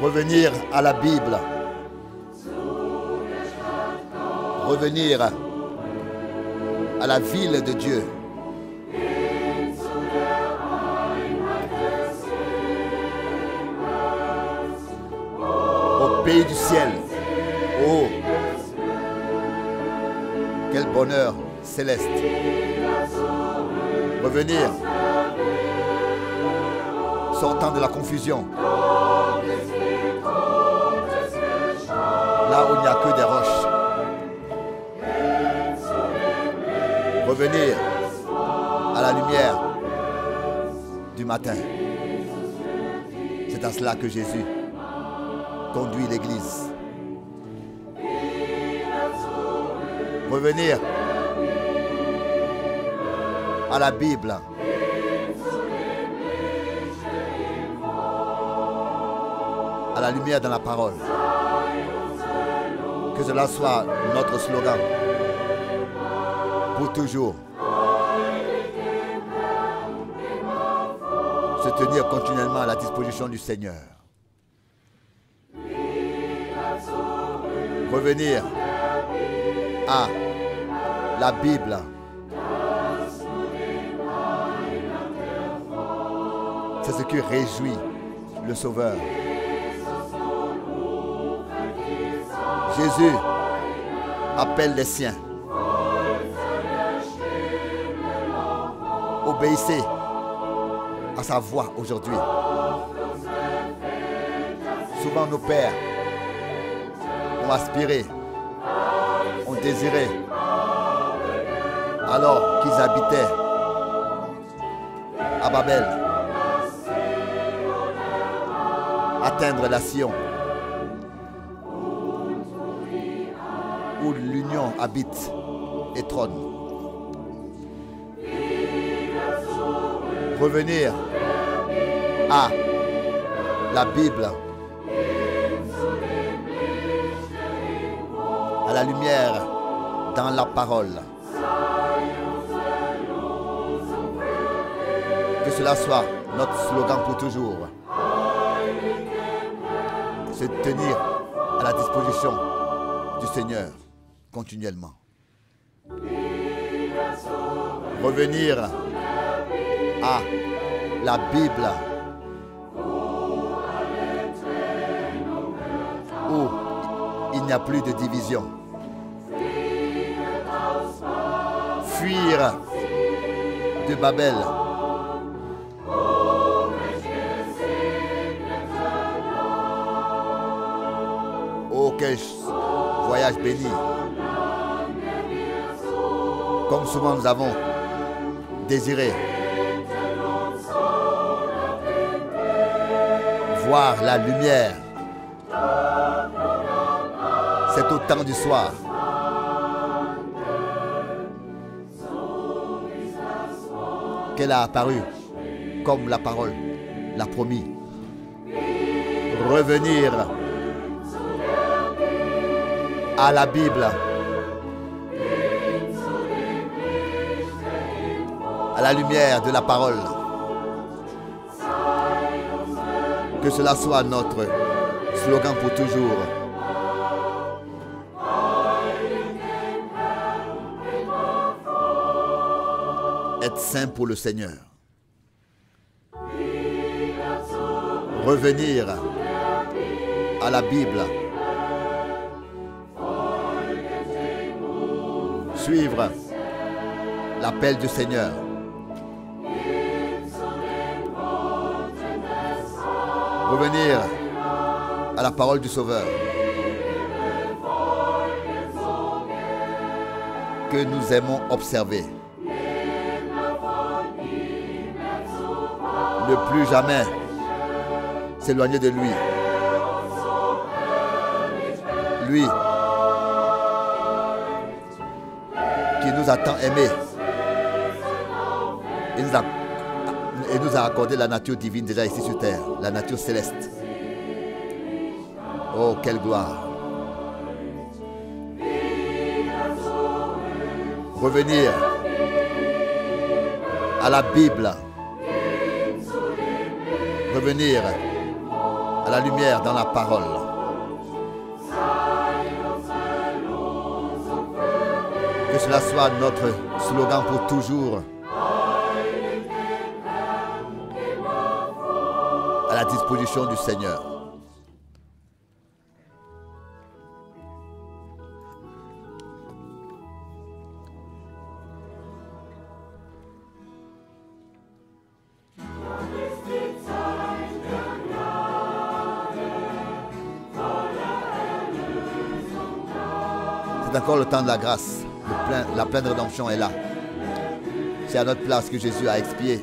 Revenir à la Bible. Revenir à la ville de Dieu. Au pays du ciel. Oh, quel bonheur céleste. Revenir, sortant de la confusion. Là où il n'y a que des roches. Revenir à la lumière du matin. C'est à cela que Jésus conduit l'Église. Revenir à la Bible. À la lumière dans la parole. Que cela soit notre slogan pour toujours. Se tenir continuellement à la disposition du Seigneur. Revenir à la Bible. C'est ce qui réjouit le Sauveur. Jésus appelle les siens. Obéissez à sa voix aujourd'hui. Souvent nos pères ont aspiré, ont désiré, alors qu'ils habitaient à Babel, atteindre la Sion, où l'union habite et trône. Revenir à la Bible, à la lumière dans la parole. Que cela soit notre slogan pour toujours. Se tenir à la disposition du Seigneur continuellement. Revenir à la Bible où il n'y a plus de division. Fuir de Babel. Oh, quel voyage béni. Comme souvent nous avons désiré voir la lumière. C'est au temps du soir. Qu'elle a apparu comme la parole l'a promis. Revenir à la Bible, à la lumière de la parole. Que cela soit notre slogan pour toujours. Être saint pour le Seigneur. Revenir à la Bible. Suivre l'appel du Seigneur. Revenir à la parole du Sauveur. Que nous aimons observer. Ne plus jamais s'éloigner de lui. Lui qui nous a tant aimés et nous a accordé la nature divine déjà ici sur terre, la nature céleste. Oh, quelle gloire! Revenir à la Bible. Revenir à la lumière dans la parole. Que cela soit notre slogan pour toujours. À la disposition du Seigneur. C'est encore le temps de la grâce. La pleine rédemption est là. C'est à notre place que Jésus a expié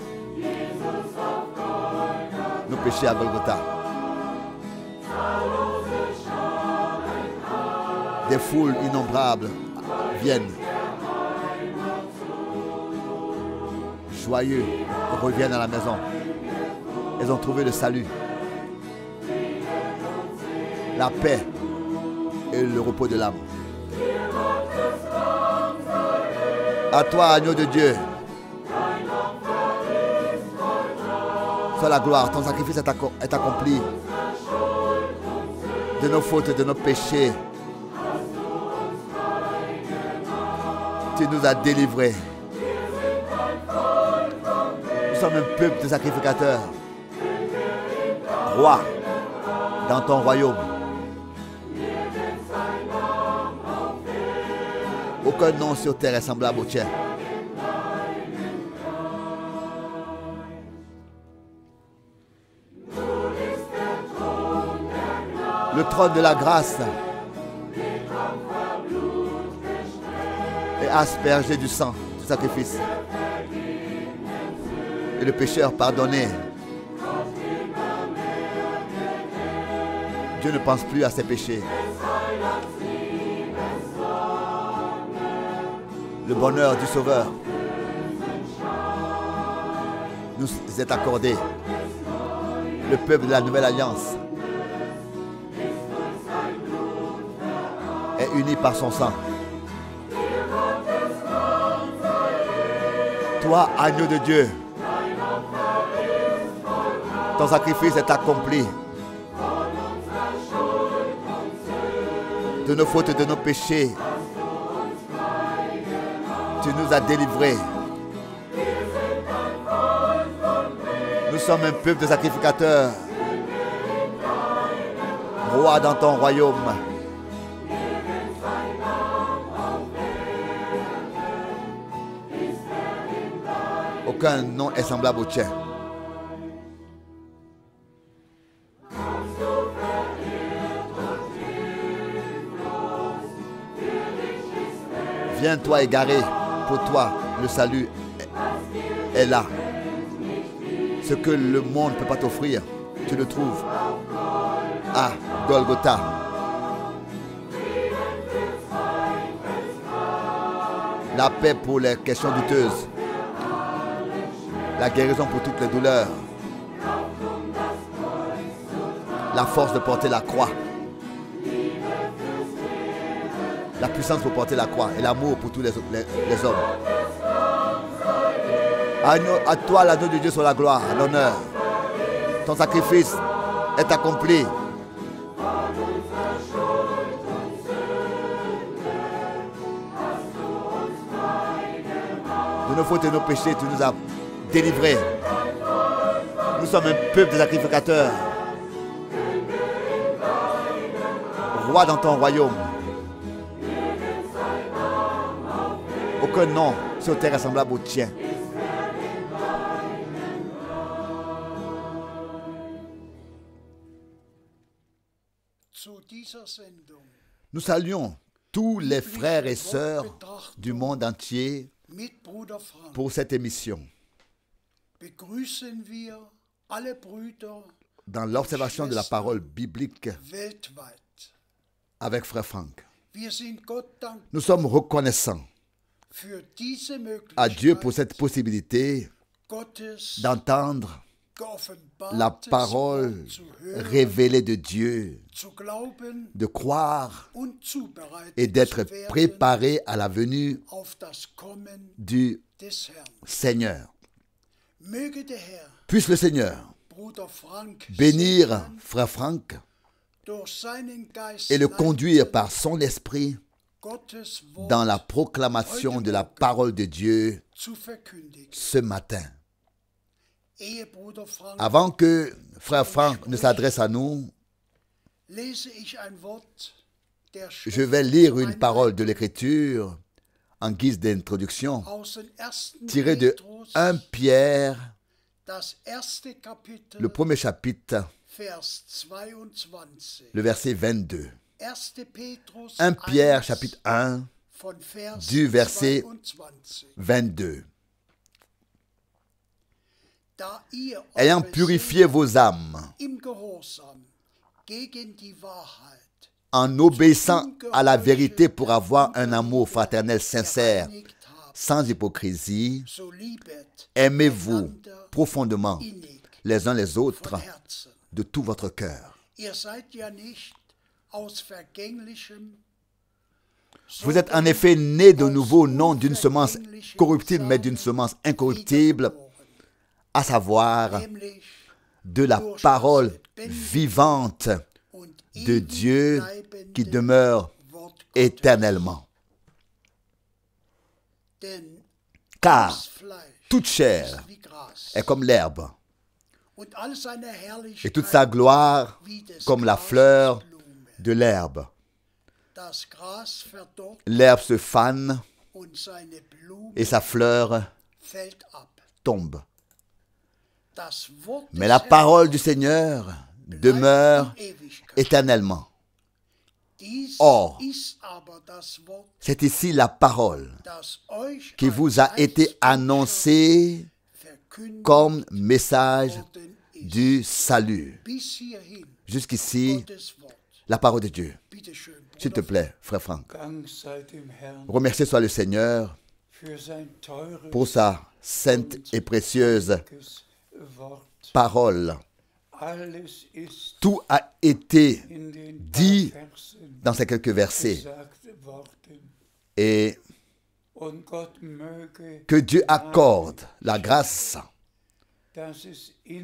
nos péchés à Golgotha. Des foules innombrables viennent. Joyeux, reviennent à la maison. Elles ont trouvé le salut, la paix et le repos de l'âme. À toi, agneau de Dieu. Sois la gloire, ton sacrifice est accompli. De nos fautes et de nos péchés, tu nous as délivrés. Nous sommes un peuple de sacrificateurs. Roi dans ton royaume. Aucun nom sur terre est semblable au tien. Le trône de la grâce est aspergé du sang du sacrifice. Et le pécheur pardonné. Dieu ne pense plus à ses péchés. Le bonheur du Sauveur nous est accordé. Le peuple de la Nouvelle Alliance est uni par son sang. Toi, agneau de Dieu, ton sacrifice est accompli. De nos fautes et de nos péchés, tu nous as délivrés. Nous sommes un peuple de sacrificateurs. Roi dans ton royaume. Aucun nom est semblable au tien. Viens toi égaré, pour toi le salut est là. Ce que le monde ne peut pas t'offrir, tu le trouves à Golgotha. La paix pour les questions douteuses. La guérison pour toutes les douleurs. La force de porter la croix. La puissance pour porter la croix et l'amour pour tous les hommes. À toi, l'agneau de Dieu, soit la gloire, l'honneur. Ton sacrifice est accompli. De nos fautes et de nos péchés, tu nous as délivrés. Nous sommes un peuple de sacrificateurs. Roi dans ton royaume. Aucun nom sur terre est semblable au tien. Nous saluons tous les frères et sœurs du monde entier pour cette émission. Dans l'observation de la parole biblique avec Frère Franck, nous sommes reconnaissants à Dieu pour cette possibilité d'entendre la parole révélée de Dieu, de croire et d'être préparé à la venue du Seigneur. Puisse le Seigneur bénir frère Franck et le conduire par son esprit dans la proclamation de la parole de Dieu ce matin. Avant que frère Franck ne s'adresse à nous, je vais lire une parole de l'Écriture en guise d'introduction, tirée de 1 Pierre, le premier chapitre, le verset 22. 1 Pierre chapitre 1, du verset 22. Ayant purifié vos âmes en obéissant à la vérité pour avoir un amour fraternel sincère, sans hypocrisie, aimez-vous profondément les uns les autres de tout votre cœur. Vous êtes en effet nés de nouveau, non d'une semence corruptible, mais d'une semence incorruptible, à savoir de la parole vivante de Dieu qui demeure éternellement. Car toute chair est comme l'herbe, et toute sa gloire comme la fleur de l'herbe. L'herbe se fane et sa fleur tombe. Mais la parole du Seigneur demeure éternellement. Or, c'est ici la parole qui vous a été annoncée comme message du salut. Jusqu'ici, la parole de Dieu. S'il te plaît, frère Franck. Remercié soit le Seigneur pour sa sainte et précieuse parole. Tout a été dit dans ces quelques versets. Et que Dieu accorde la grâce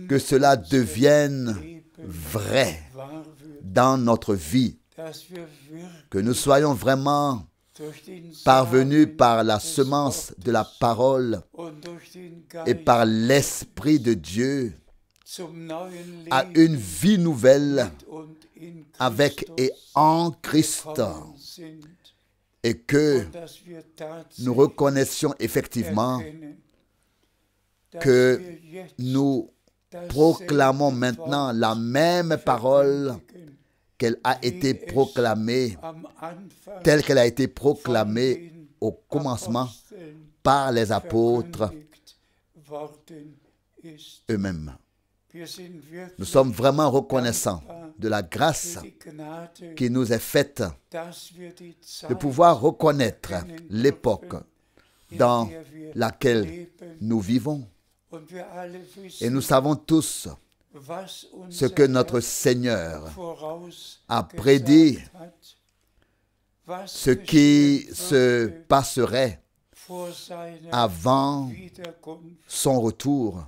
que cela devienne vrai dans notre vie, que nous soyons vraiment parvenus par la semence de la parole et par l'Esprit de Dieu à une vie nouvelle avec et en Christ, et que nous reconnaissions effectivement que nous proclamons maintenant la même parole qu'elle a été proclamée, telle qu'elle a été proclamée au commencement par les apôtres eux-mêmes. Nous sommes vraiment reconnaissants de la grâce qui nous est faite de pouvoir reconnaître l'époque dans laquelle nous vivons. Et nous savons tous ce que notre Seigneur a prédit, ce qui se passerait avant son retour.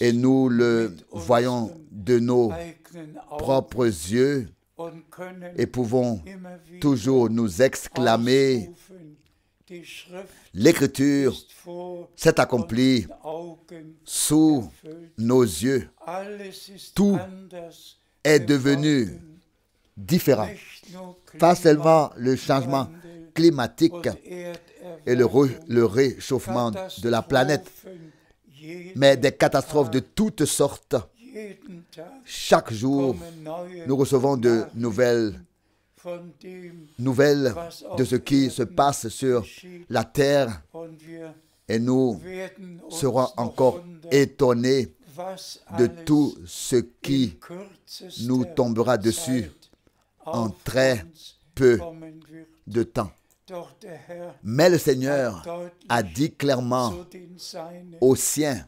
Et nous le voyons de nos propres yeux et pouvons toujours nous exclamer: l'Écriture s'est accomplie sous nos yeux. Tout est devenu différent. Pas seulement le changement climatique et le réchauffement de la planète, mais des catastrophes de toutes sortes. Chaque jour, nous recevons de nouvelles de ce qui se passe sur la terre, et nous serons encore étonnés de tout ce qui nous tombera dessus en très peu de temps. Mais le Seigneur a dit clairement aux siens: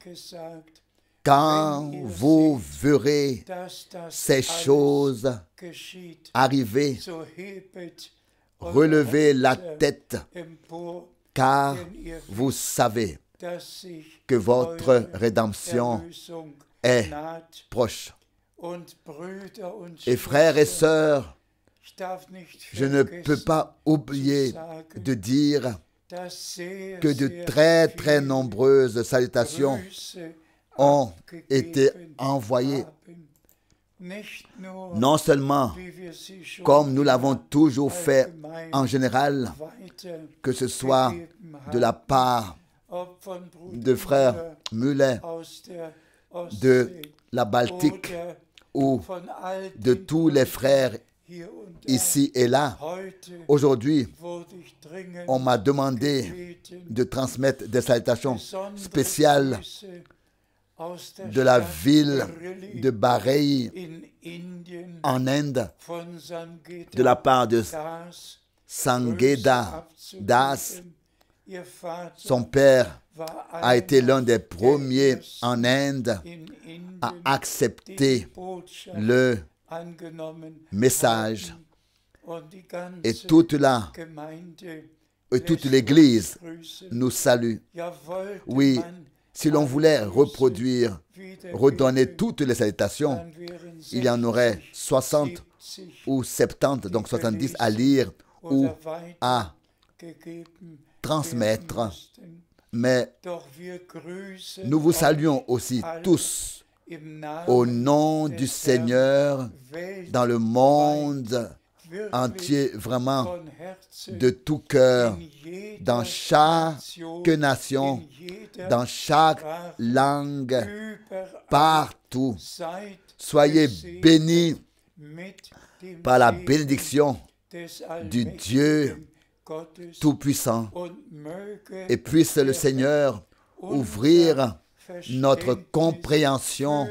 quand vous verrez ces choses arriver, relevez la tête, car vous savez que votre rédemption est proche. Et frères et sœurs, je ne peux pas oublier de dire que de très très nombreuses salutations ont été envoyées, non seulement comme nous l'avons toujours fait en général, que ce soit de la part de frères Muller de la Baltique ou de tous les frères ici et là. Aujourd'hui, on m'a demandé de transmettre des salutations spéciales de la ville de Bareilly en Inde, de la part de Sangheda Das. Son père a été l'un des premiers en Inde à accepter le message, et toute l'Église nous salue. Oui, si l'on voulait redonner toutes les salutations, il y en aurait 60 ou 70, donc 70 à lire ou à transmettre. Mais nous vous saluons aussi tous au nom du Seigneur dans le monde entier, vraiment de tout cœur, dans chaque nation, dans chaque langue, partout. Soyez bénis par la bénédiction du Dieu Tout-Puissant, et puisse le Seigneur ouvrir notre compréhension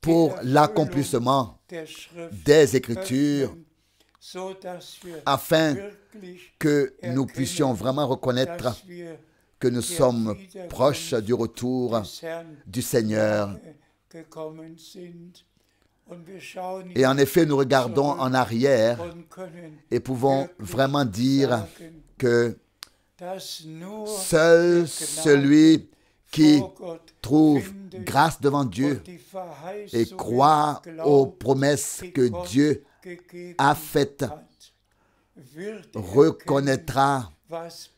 pour l'accomplissement des Écritures, afin que nous puissions vraiment reconnaître que nous sommes proches du retour du Seigneur. Et en effet, nous regardons en arrière et pouvons vraiment dire que seul celui qui trouve grâce devant Dieu et croit aux promesses que Dieu a faites reconnaîtra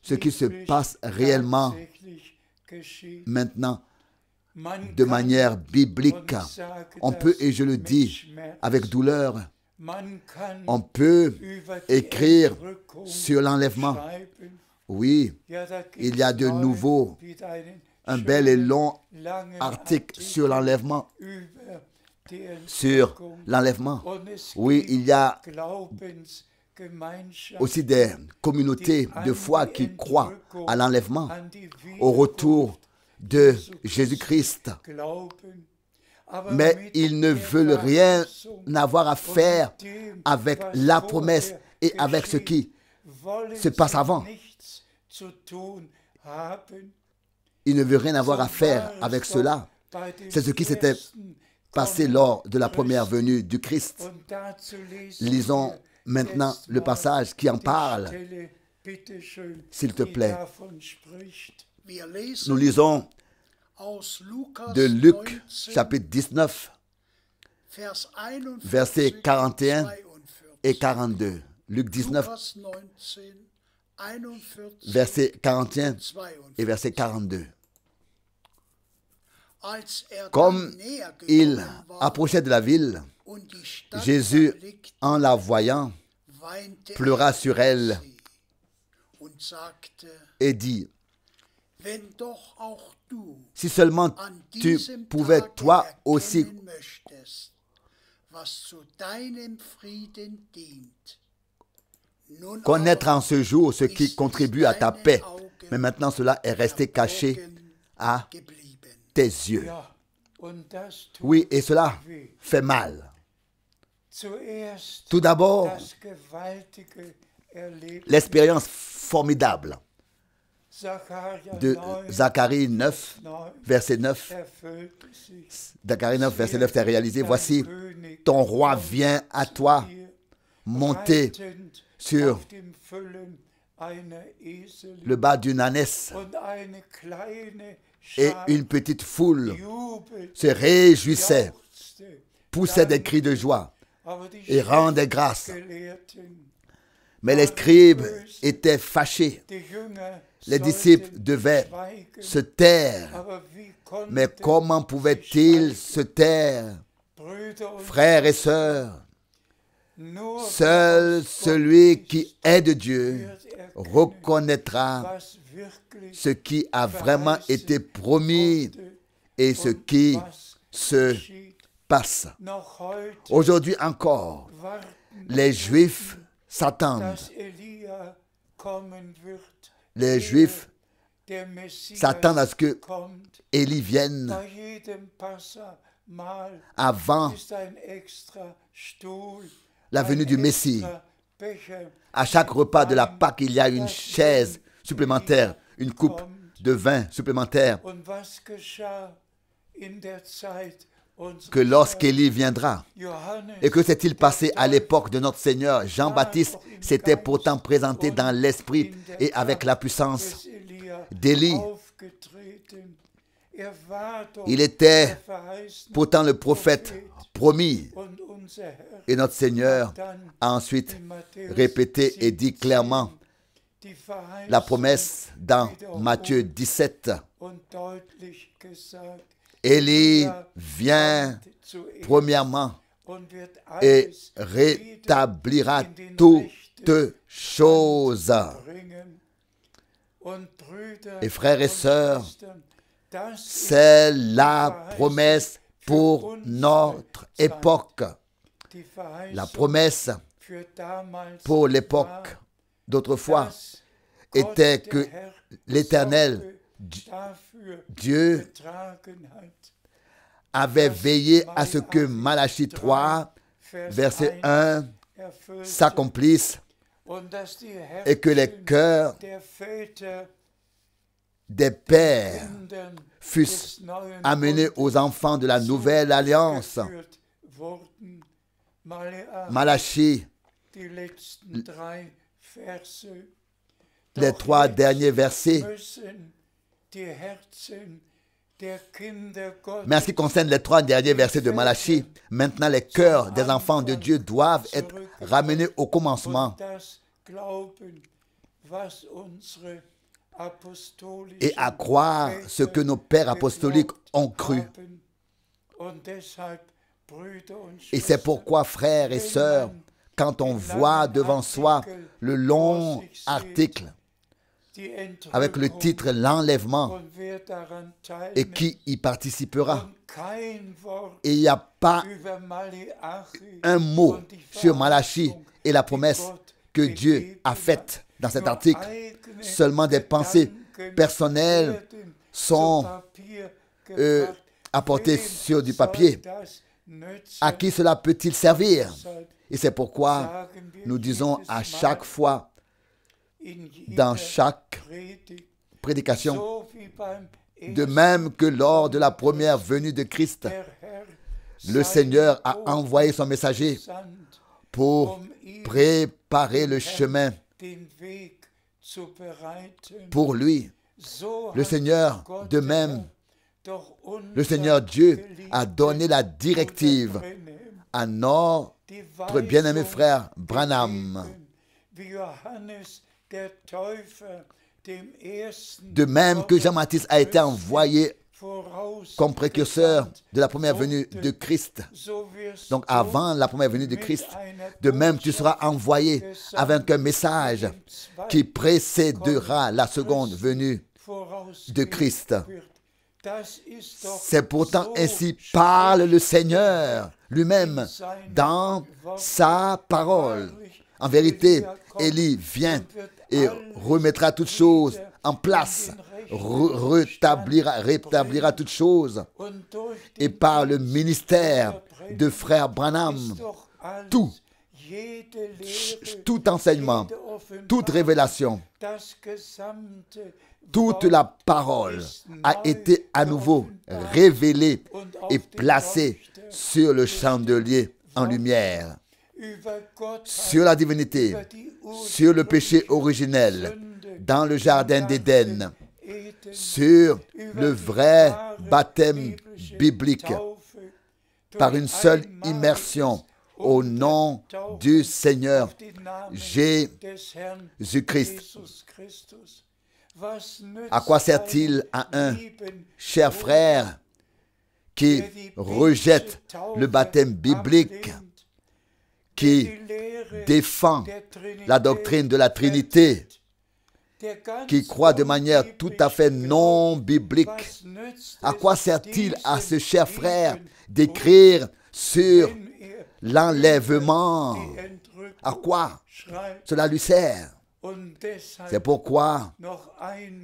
ce qui se passe réellement maintenant de manière biblique. On peut, et je le dis avec douleur, on peut écrire sur l'enlèvement. Oui, il y a de nouveau un bel et long article sur l'enlèvement. Oui, il y a aussi des communautés de foi qui croient à l'enlèvement, au retour de Jésus-Christ. Mais ils ne veulent rien avoir à faire avec la promesse et avec ce qui se passe avant. Ils ne veulent rien avoir à faire avec cela. C'est ce qui s'était passé lors de la première venue du Christ. Lisons maintenant le passage qui en parle, s'il te plaît. Nous lisons de Luc, chapitre 19, versets 41 et 42. Luc 19, versets 41 et verset 42. Comme il approchait de la ville, Jésus, en la voyant, pleura sur elle et dit: si seulement tu pouvais toi aussi connaître en ce jour ce qui contribue à ta paix, mais maintenant cela est resté caché à tes yeux. Oui, et cela fait mal. Tout d'abord, l'expérience formidable de Zacharie 9, verset 9. Zacharie 9, verset 9 s'est réalisé. Voici, ton roi vient à toi, monté sur le bas d'une ânesse, et une petite foule se réjouissaient, poussaient des cris de joie et rendaient grâce. Mais les scribes étaient fâchés. Les disciples devaient se taire. Mais comment pouvaient-ils se taire? Frères et sœurs, seul celui qui est de Dieu reconnaîtra ce qui a vraiment été promis et ce qui se passe. Aujourd'hui encore, les Juifs s'attendent. Les Juifs s'attendent à ce que Élie vienne. Avant la venue du Messie, à chaque repas de la Pâque, il y a une chaise supplémentaire, une coupe de vin supplémentaire. Que lorsqu'Élie viendra, et que s'est-il passé à l'époque de notre Seigneur? Jean-Baptiste s'était pourtant présenté dans l'esprit et avec la puissance d'Élie. Il était pourtant le prophète promis. Et notre Seigneur a ensuite répété et dit clairement la promesse dans Matthieu 17. Élie vient premièrement et rétablira toutes choses. Et frères et sœurs, c'est la promesse pour notre époque. La promesse pour l'époque d'autrefois était que l'Éternel, Dieu, avait veillé à ce que Malachie 3, verset 1, s'accomplisse et que les cœurs des pères fussent amenés aux enfants de la nouvelle alliance. Malachie, les 3 derniers versets. Mais en ce qui concerne les 3 derniers versets de Malachie, maintenant les cœurs des enfants de Dieu doivent être ramenés au commencement et à croire ce que nos pères apostoliques ont cru. Et c'est pourquoi, frères et sœurs, quand on voit devant soi le long article avec le titre « L'enlèvement » et qui y participera, et il n'y a pas un mot sur Malachie et la promesse que Dieu a faite dans cet article. Seulement des pensées personnelles sont apportées sur du papier. À qui cela peut-il servir? Et c'est pourquoi nous disons à chaque fois, dans chaque prédication, de même que lors de la première venue de Christ, le Seigneur a envoyé son messager pour préparer le chemin pour lui. Le Seigneur, de même, le Seigneur Dieu a donné la directive à notre bien-aimé frère Branham. De même que Jean-Baptiste a été envoyé comme précurseur de la première venue de Christ. Donc avant la première venue de Christ, de même tu seras envoyé avec un message qui précédera la seconde venue de Christ. C'est pourtant ainsi parle le Seigneur lui-même dans sa parole. En vérité, Élie vient et remettra toutes choses en place, rétablira toutes choses. Et par le ministère de frère Branham, tout enseignement, toute révélation, toute la parole a été à nouveau révélée et placée sur le chandelier en lumière, sur la divinité, sur le péché originel dans le jardin d'Éden, sur le vrai baptême biblique par une seule immersion au nom du Seigneur Jésus-Christ. À quoi sert-il à un cher frère qui rejette le baptême biblique, qui défend la doctrine de la Trinité, qui croit de manière tout à fait non biblique? À quoi sert-il à ce cher frère d'écrire sur l'enlèvement? À quoi cela lui sert? C'est pourquoi,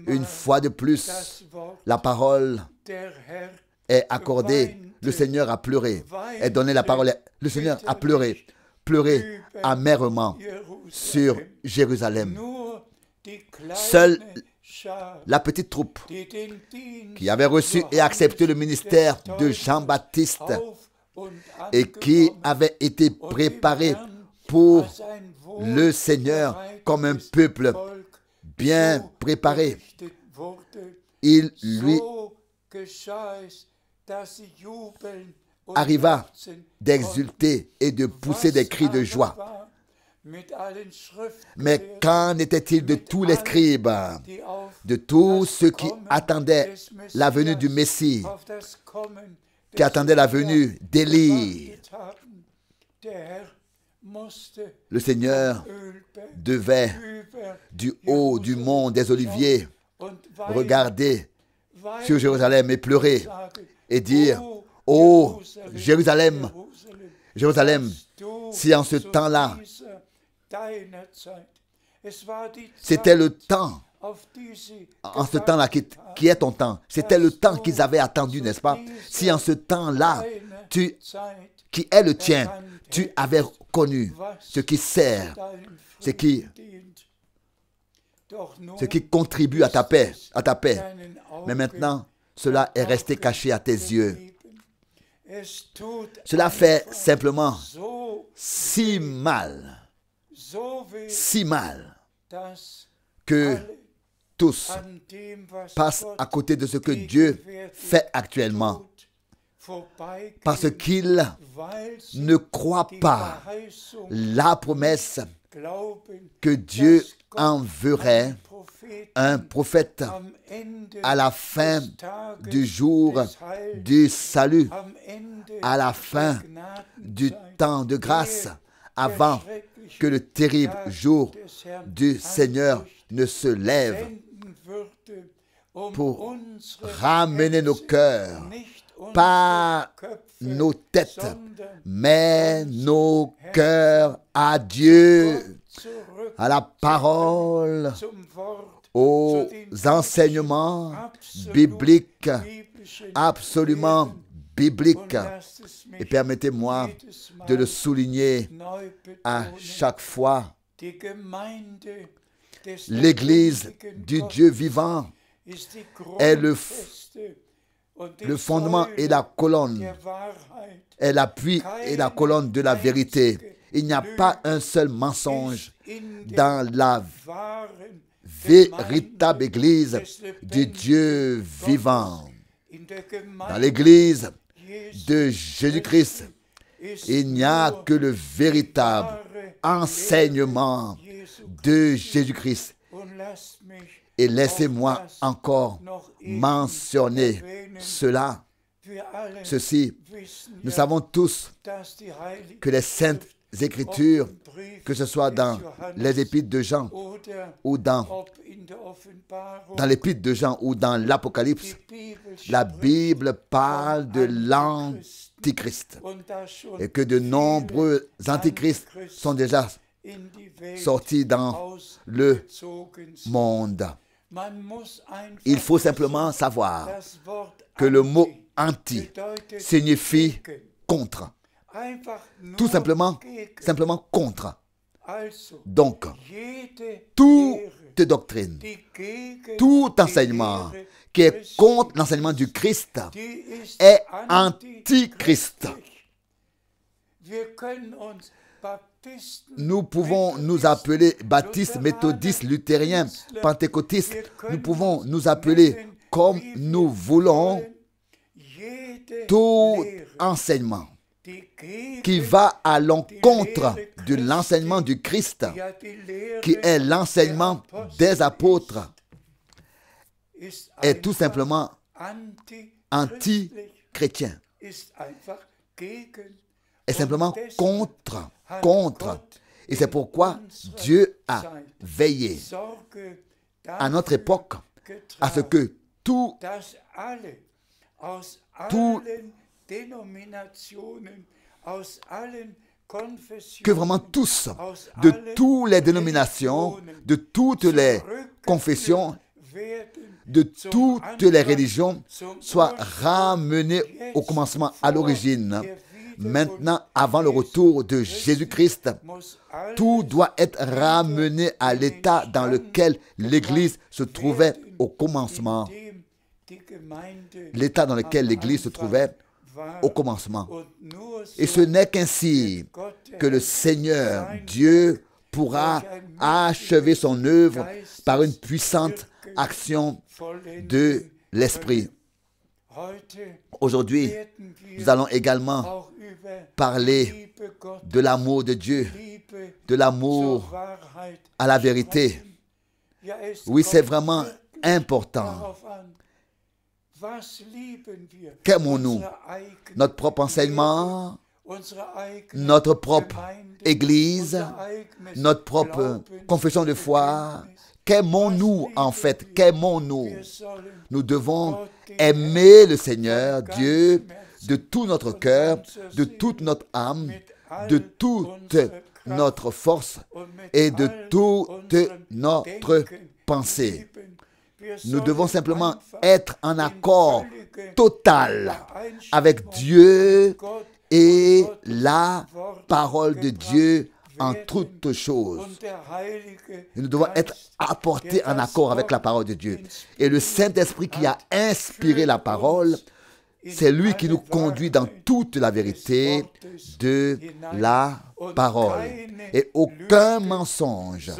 une fois de plus, la parole est accordée. Le Seigneur a pleuré, est donné la parole. Le Seigneur a pleuré, pleuré amèrement sur Jérusalem. Seule la petite troupe qui avait reçu et accepté le ministère de Jean-Baptiste et qui avait été préparée pour le Seigneur comme un peuple bien préparé, il lui arriva d'exulter et de pousser des cris de joie. Mais qu'en était-il de tous les scribes, de tous ceux qui attendaient la venue du Messie, qui attendaient la venue d'Élie? Le Seigneur devait, du haut du mont des Oliviers, regarder sur Jérusalem et pleurer et dire: ô Jérusalem, Jérusalem, si en ce temps-là, c'était le temps, en ce temps-là qui est ton temps, c'était le temps qu'ils avaient attendu, n'est-ce pas? Si en ce temps-là, qui est le tien, tu avais connu ce qui sert, ce qui contribue à ta paix, Mais maintenant, cela est resté caché à tes yeux. Cela fait simplement si mal que tous passent à côté de ce que Dieu fait actuellement, parce qu'ils ne croient pas la promesse que Dieu enverrait un prophète à la fin du jour du salut, à la fin du temps de grâce, avant que le terrible jour du Seigneur ne se lève pour ramener nos cœurs, pas nos têtes, mais nos cœurs à Dieu, à la parole, aux enseignements bibliques, absolument bibliques. Et permettez-moi de le souligner à chaque fois. L'Église du Dieu vivant est le fondement et la colonne, est l'appui et la colonne de la vérité. Il n'y a pas un seul mensonge dans la véritable Église du Dieu vivant. Dans l'Église de Jésus-Christ, il n'y a que le véritable enseignement de Jésus-Christ. Et laissez-moi encore mentionner ceci. Nous savons tous que les Saintes Écritures, que ce soit dans les Épîtres de Jean ou dans l'Épître de Jean ou dans l'Apocalypse, la Bible parle de l'Antichrist et que de nombreux antichrists sont déjà sortis dans le monde. Il faut simplement savoir que le mot anti signifie contre. Tout simplement contre. Donc, toute doctrine, tout enseignement qui est contre l'enseignement du Christ est antichrist. Nous pouvons nous appeler baptistes, méthodistes, luthériens, pentecôtistes. Nous pouvons nous appeler comme nous voulons. tout enseignement qui va à l'encontre de l'enseignement du Christ, qui est l'enseignement des apôtres, est tout simplement anti-chrétien, est simplement contre. Et c'est pourquoi Dieu a veillé à notre époque à ce que que vraiment tous, de toutes les dénominations, de toutes les confessions, de toutes les religions, soient ramenés au commencement, à l'origine. Maintenant, avant le retour de Jésus-Christ, tout doit être ramené à l'état dans lequel l'Église se trouvait au commencement. L'état dans lequel l'Église se trouvait au commencement. Et ce n'est qu'ainsi que le Seigneur Dieu pourra achever son œuvre par une puissante action de l'Esprit. Aujourd'hui, nous allons également parler de l'amour de Dieu, de l'amour à la vérité. Oui, c'est vraiment important. Qu'aimons-nous? Notre propre enseignement, notre propre Église, notre propre confession de foi. Qu'aimons-nous en fait? Qu'aimons-nous? Nous devons aimer le Seigneur Dieu de tout notre cœur, de toute notre âme, de toute notre force et de toute notre pensée. Nous devons simplement être en accord total avec Dieu et la parole de Dieu en toutes choses. Nous devons être apportés en accord avec la parole de Dieu. Et le Saint-Esprit qui a inspiré la parole, c'est lui qui nous conduit dans toute la vérité de la parole. Et aucun mensonge.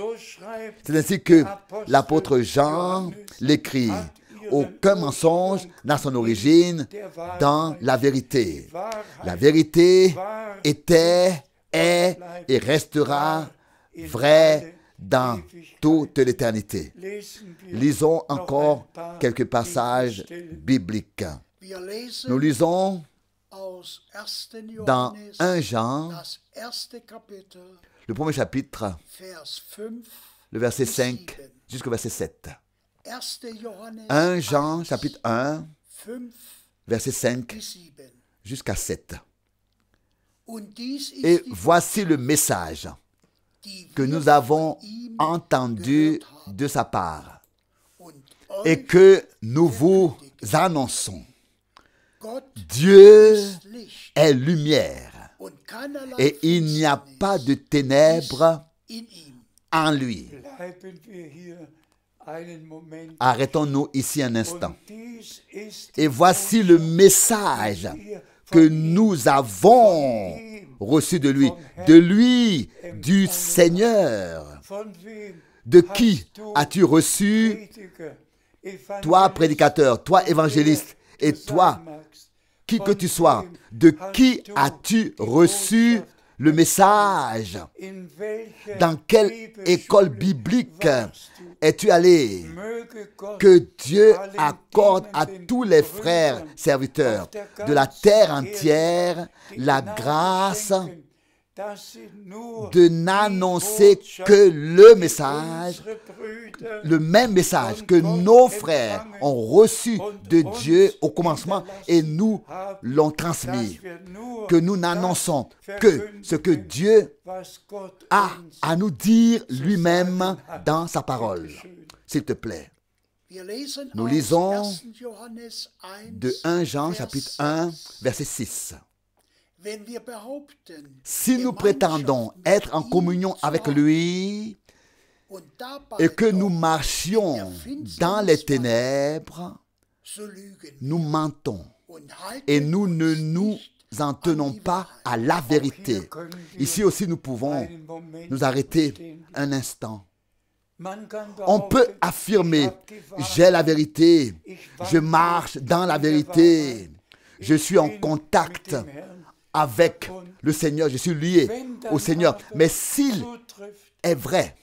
C'est ainsi que l'apôtre Jean l'écrit. Aucun mensonge n'a son origine dans la vérité. La vérité était, est et restera vraie dans toute l'éternité. Lisons encore quelques passages bibliques. Nous lisons dans 1 Jean, le premier chapitre, le verset 5 jusqu'au verset 7. 1 Jean, chapitre 1, verset 5 jusqu'à 7. Et voici le message que nous avons entendu de sa part et que nous vous annonçons. Dieu est lumière et il n'y a pas de ténèbres en lui. Arrêtons-nous ici un instant. Et voici le message que nous avons reçu de lui, du Seigneur. De qui as-tu reçu, toi prédicateur, toi évangéliste, et toi, qui que tu sois, de qui as-tu reçu le message? Dans quelle école biblique es-tu allé? Que Dieu accorde à tous les frères serviteurs de la terre entière la grâce de n'annoncer que le message, le même message que nos frères ont reçu de Dieu au commencement et nous l'ont transmis. Que nous n'annonçons que ce que Dieu a à nous dire lui-même dans sa parole. S'il te plaît. Nous lisons de 1 Jean chapitre 1 verset 6. Si nous prétendons être en communion avec lui et que nous marchions dans les ténèbres, nous mentons et nous ne nous en tenons pas à la vérité. Ici aussi, nous pouvons nous arrêter un instant. On peut affirmer, j'ai la vérité, je marche dans la vérité, Je suis en contact avec le Seigneur, je suis lié au Seigneur. Mais s'il est vrai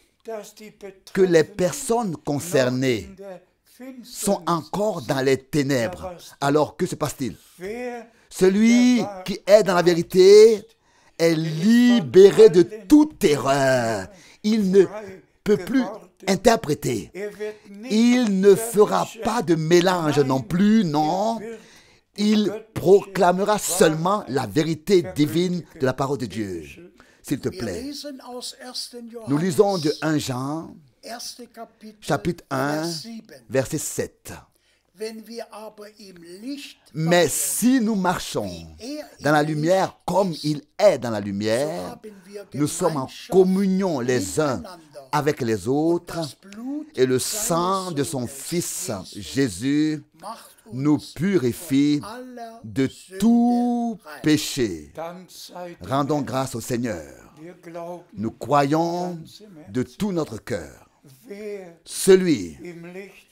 que les personnes concernées sont encore dans les ténèbres, alors que se passe-t-il? Celui qui est dans la vérité est libéré de toute erreur. Il ne peut plus interpréter. Il ne fera pas de mélange non plus, non. Il proclamera seulement la vérité divine de la parole de Dieu. S'il te plaît. Nous lisons de 1 Jean, chapitre 1, verset 7. Mais si nous marchons dans la lumière comme il est dans la lumière, nous sommes en communion les uns avec les autres et le sang de son Fils Jésus nous purifie de tout péché. Rendons grâce au Seigneur. Nous croyons de tout notre cœur. Celui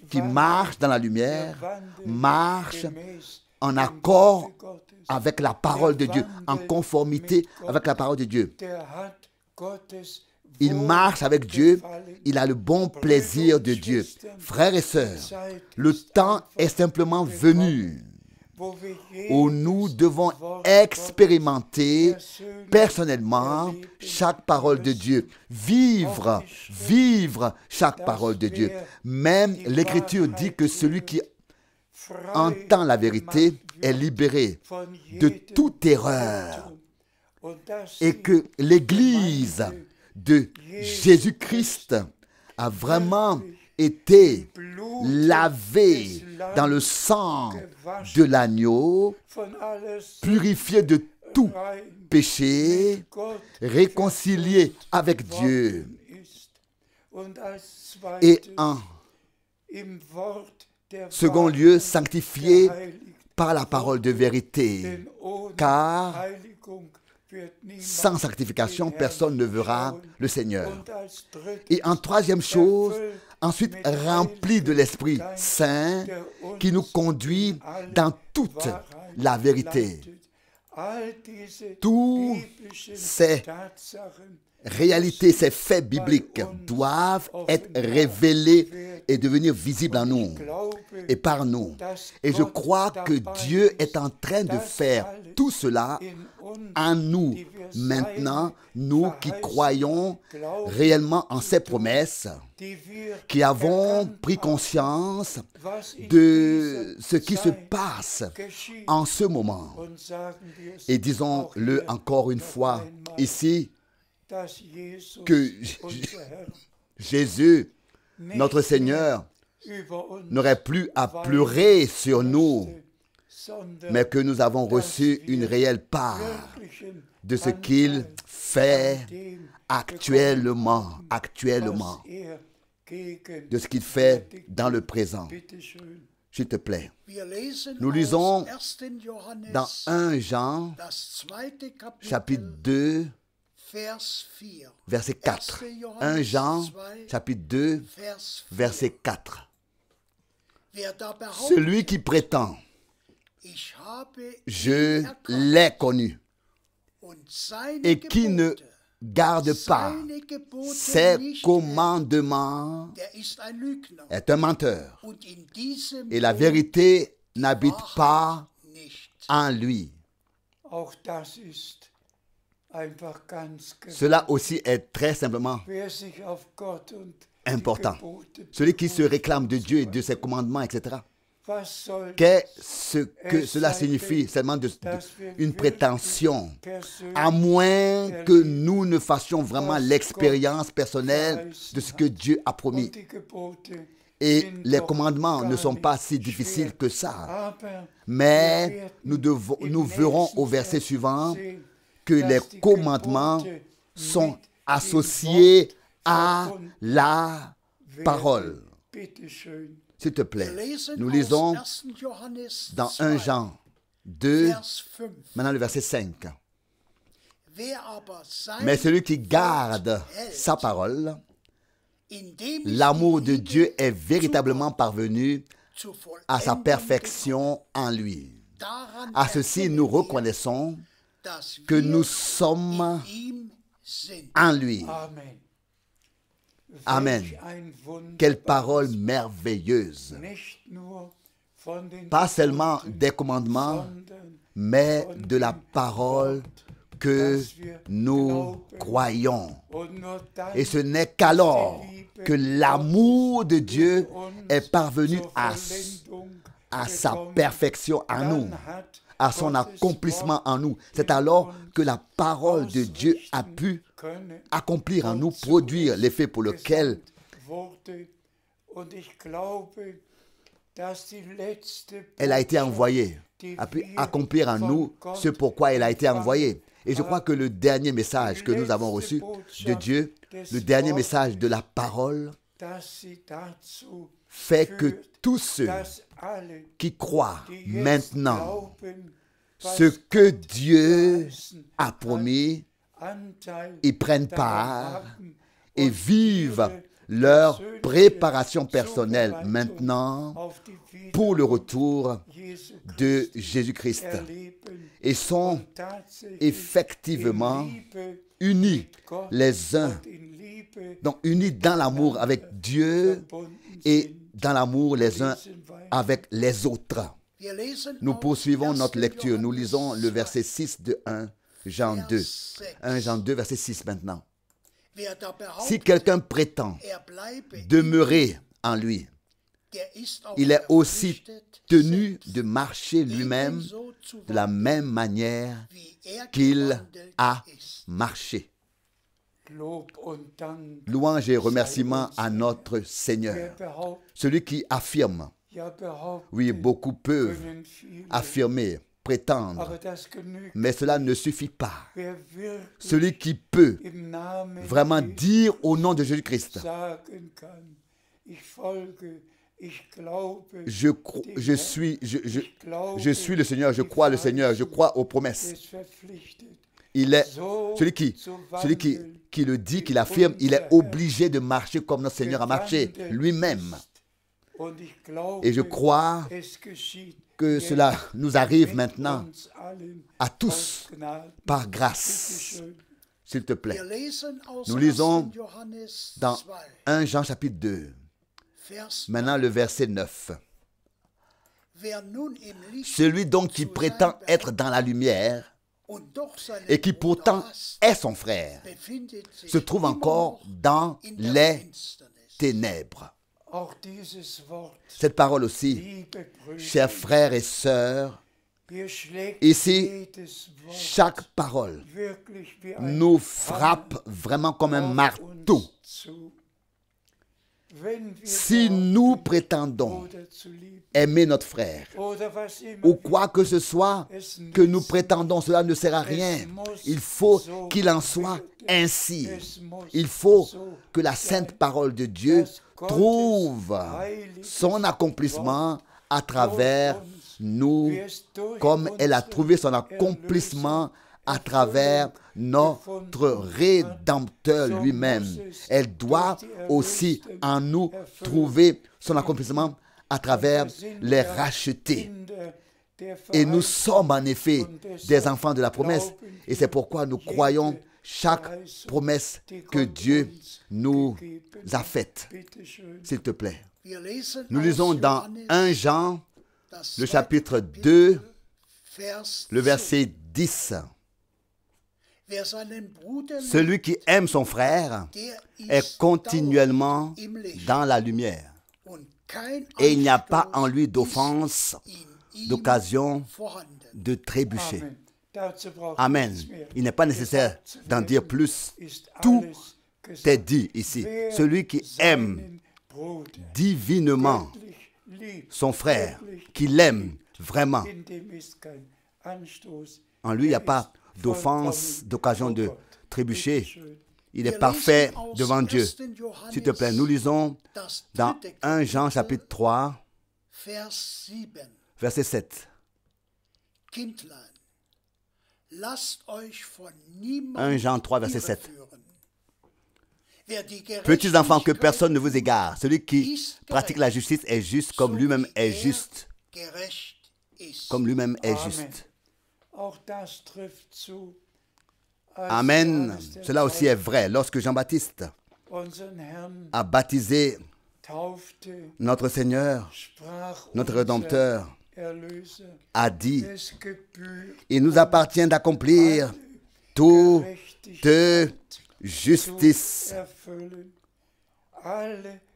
qui marche dans la lumière marche en accord avec la parole de Dieu, en conformité avec la parole de Dieu. Il marche avec Dieu, il a le bon plaisir de Dieu. Frères et sœurs, le temps est simplement venu où nous devons expérimenter personnellement chaque parole de Dieu, vivre chaque parole de Dieu. Même l'Écriture dit que celui qui entend la vérité est libéré de toute erreur et que l'Église de Jésus-Christ a vraiment été lavé dans le sang de l'agneau, purifié de tout péché, réconcilié avec Dieu. Et en second lieu, sanctifié par la parole de vérité, car sans sanctification, personne ne verra le Seigneur. Et en troisième chose, ensuite rempli de l'Esprit Saint qui nous conduit dans toute la vérité. Tous ces réalités, ces faits bibliques doivent être révélés et devenir visibles en nous et par nous. Et je crois que Dieu est en train de faire tout cela en nous. Maintenant, nous qui croyons réellement en ses promesses, qui avons pris conscience de ce qui se passe en ce moment. Et disons-le encore une fois ici, que Jésus, notre Seigneur, n'aurait plus à pleurer sur nous, mais que nous avons reçu une réelle part de ce qu'il fait actuellement, de ce qu'il fait dans le présent. S'il te plaît. Nous lisons dans 1 Jean, chapitre 2, verset 4. 1 Jean, chapitre 2, verset 4. Celui qui prétend, je l'ai connu, et qui ne garde pas ses commandements est un menteur, et la vérité n'habite pas en lui. Cela aussi est très simplement important. Celui qui se réclame de Dieu et de ses commandements, etc. Qu'est-ce que cela signifie? Seulement une prétention. À moins que nous ne fassions vraiment l'expérience personnelle de ce que Dieu a promis. Et les commandements ne sont pas si difficiles que ça. Mais nous verrons au verset suivant que les commandements sont associés à la parole. S'il te plaît, nous lisons dans 1 Jean 2, maintenant le verset 5. Mais celui qui garde sa parole, l'amour de Dieu est véritablement parvenu à sa perfection en lui. À ceci, nous reconnaissons que nous sommes en lui. Amen. Quelle parole merveilleuse. Pas seulement des commandements, mais de la parole que nous croyons. Et ce n'est qu'alors que l'amour de Dieu est parvenu à sa perfection en nous, à son accomplissement en nous. C'est alors que la parole de Dieu a pu accomplir en nous, produire l'effet pour lequel elle a été envoyée, a pu accomplir en nous ce pourquoi elle a été envoyée. Et je crois que le dernier message que nous avons reçu de Dieu, le dernier message de la parole, fait que tous ceux qui croient maintenant ce que Dieu a promis, y prennent part et vivent leur préparation personnelle maintenant pour le retour de Jésus-Christ et sont effectivement unis les uns, donc unis dans l'amour avec Dieu et dans l'amour les uns avec les autres. Nous poursuivons notre lecture. Nous lisons le verset 6 de 1 Jean 2. 1 Jean 2, verset 6 maintenant. Si quelqu'un prétend demeurer en lui, il est aussi tenu de marcher lui-même de la même manière qu'il a marché. Louange et remerciement à notre Seigneur. Celui qui affirme, oui, beaucoup peuvent affirmer, prétendre, mais cela ne suffit pas. Celui qui peut vraiment dire au nom de Jésus-Christ, je suis le Seigneur, je crois le Seigneur, je crois aux promesses. Il est celui qui le dit, qui l'affirme, il est obligé de marcher comme notre Seigneur a marché lui-même. Et je crois que cela nous arrive maintenant à tous par grâce. S'il te plaît. Nous lisons dans 1 Jean chapitre 2. Maintenant le verset 9. Celui donc qui prétend être dans la lumière et qui pourtant est son frère se trouve encore dans les ténèbres. Cette parole aussi, chers frères et sœurs, ici, chaque parole nous frappe vraiment comme un marteau. Si nous prétendons aimer notre frère, ou quoi que ce soit que nous prétendons, cela ne sert à rien. Il faut qu'il en soit ainsi. Il faut que la sainte parole de Dieu trouve son accomplissement à travers nous, comme elle a trouvé son accomplissement à travers notre Rédempteur lui-même. Elle doit aussi en nous trouver son accomplissement à travers les rachetés. Et nous sommes en effet des enfants de la promesse. Et c'est pourquoi nous croyons chaque promesse que Dieu nous a faite. S'il te plaît. Nous lisons dans 1 Jean, le chapitre 2, le verset 10. Celui qui aime son frère est continuellement dans la lumière. Et il n'y a pas en lui d'offense, d'occasion de trébucher. Amen. Il n'est pas nécessaire d'en dire plus. Tout est dit ici. Celui qui aime divinement son frère, qui l'aime vraiment, en lui, il n'y a pas d'offense, d'occasion de trébucher. Il est parfait devant Dieu. S'il te plaît, nous lisons dans 1 Jean chapitre 3, verset 7. 1 Jean 3, verset 7. Petits enfants, que personne ne vous égare. Celui qui pratique la justice est juste comme lui-même est juste. comme lui-même est juste. Amen. Cela aussi est vrai. Lorsque Jean-Baptiste a baptisé notre Seigneur, notre Rédempteur, a dit, il nous appartient d'accomplir toute justice,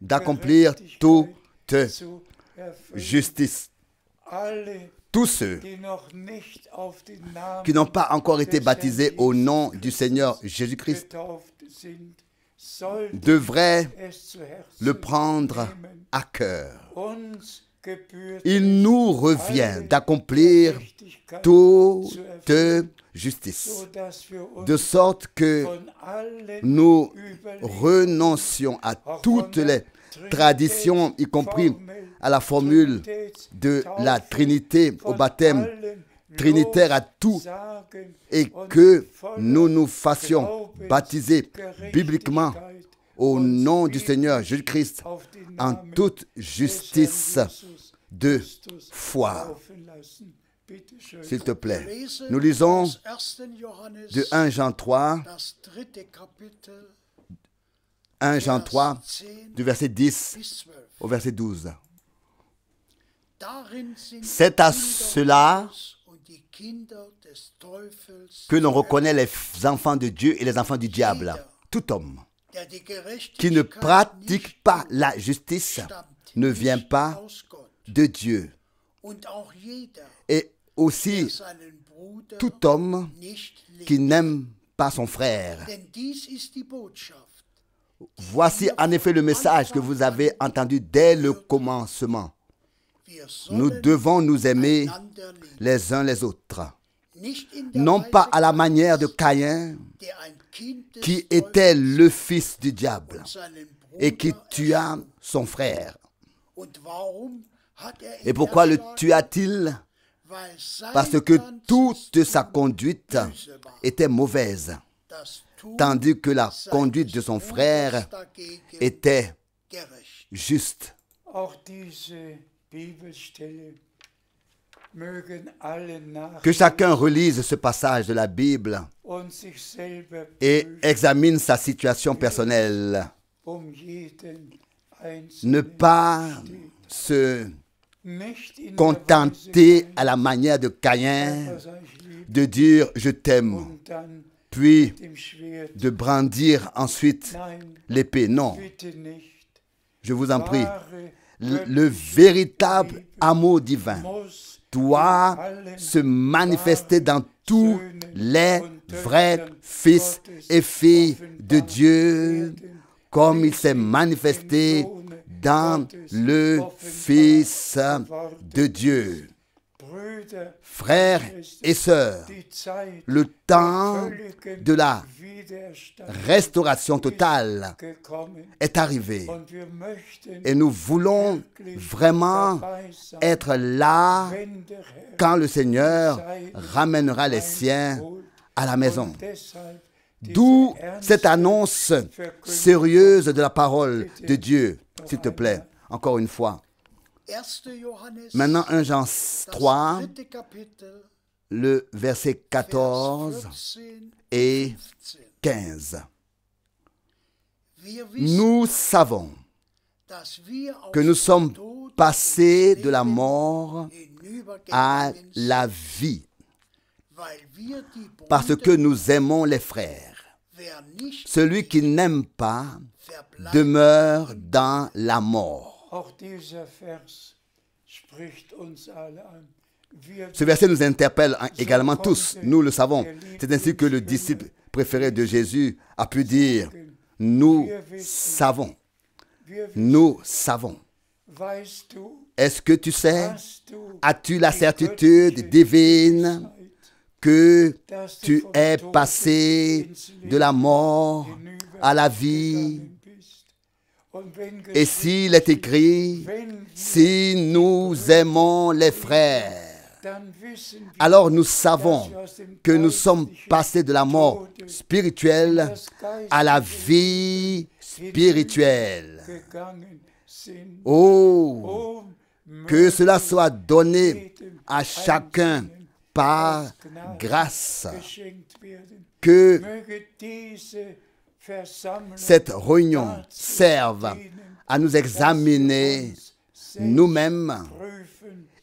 d'accomplir toute justice. Tous ceux qui n'ont pas encore été baptisés au nom du Seigneur Jésus-Christ devraient le prendre à cœur. Il nous revient d'accomplir toute justice, de sorte que nous renoncions à toutes les traditions, y compris à la formule de la Trinité au baptême trinitaire, à tout, et que nous nous fassions baptiser bibliquement au nom du Seigneur Jésus-Christ en toute justice de foi. S'il te plaît, nous lisons de 1 Jean 3, 1 Jean 3, du verset 10 au verset 12. C'est à cela que l'on reconnaît les enfants de Dieu et les enfants du diable. Tout homme qui ne pratique pas la justice ne vient pas de Dieu. Et aussi, tout homme qui n'aime pas son frère. Voici en effet le message que vous avez entendu dès le commencement. Nous devons nous aimer les uns les autres. Non pas à la manière de Caïn, qui était le fils du diable et qui tua son frère. Et pourquoi le tua-t-il? Parce que toute sa conduite était mauvaise, tandis que la conduite de son frère était juste. Que chacun relise ce passage de la Bible et examine sa situation personnelle. Ne pas se contenter à la manière de Caïn de dire « je t'aime », puis de brandir ensuite l'épée. Non, je vous en prie. Le véritable amour divin doit se manifester dans tous les vrais fils et filles de Dieu, comme il s'est manifesté dans le Fils de Dieu. Frères et sœurs, le temps de la restauration totale est arrivé et nous voulons vraiment être là quand le Seigneur ramènera les siens à la maison. D'où cette annonce sérieuse de la parole de Dieu, s'il te plaît, encore une fois. Maintenant, 1 Jean 3, le verset 14 et 15. Nous savons que nous sommes passés de la mort à la vie, parce que nous aimons les frères. Celui qui n'aime pas demeure dans la mort. Ce verset nous interpelle également tous, nous le savons. C'est ainsi que le disciple préféré de Jésus a pu dire, nous savons, nous savons. Est-ce que tu sais, as-tu la certitude divine que tu es passé de la mort à la vie? Et s'il est écrit, si nous aimons les frères, alors nous savons que nous sommes passés de la mort spirituelle à la vie spirituelle. Oh, Que cela soit donné à chacun par grâce. Que cette réunion serve à nous examiner nous-mêmes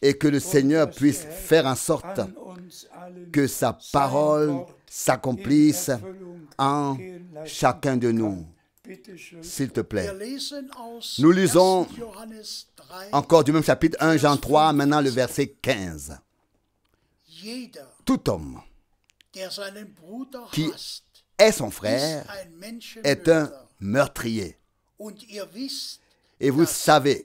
et que le Seigneur puisse faire en sorte que sa parole s'accomplisse en chacun de nous. S'il te plaît. Nous lisons encore du même chapitre 1 Jean 3, maintenant le verset 15. Tout homme qui est son frère est un meurtrier. Et vous savez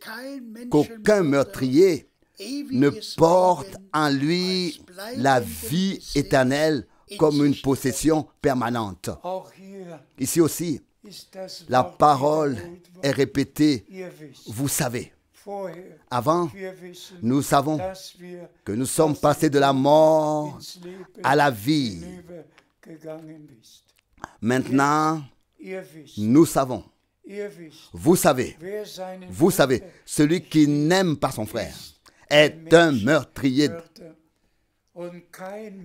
qu'aucun meurtrier ne porte en lui la vie éternelle comme une possession permanente. Ici aussi, la parole est répétée. Vous savez. Avant, nous savons que nous sommes passés de la mort à la vie. Maintenant, nous savons. Vous savez, celui qui n'aime pas son frère est un meurtrier.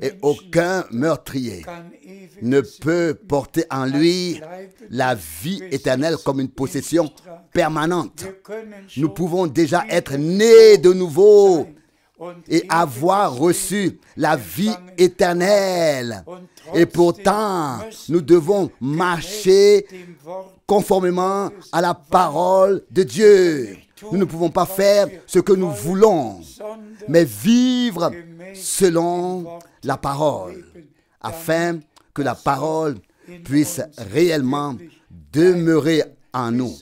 Et aucun meurtrier ne peut porter en lui la vie éternelle comme une possession permanente. Nous pouvons déjà être nés de nouveau et avoir reçu la vie éternelle. Et pourtant, nous devons marcher conformément à la parole de Dieu. Nous ne pouvons pas faire ce que nous voulons, mais vivre selon la parole, afin que la parole puisse réellement demeurer en nous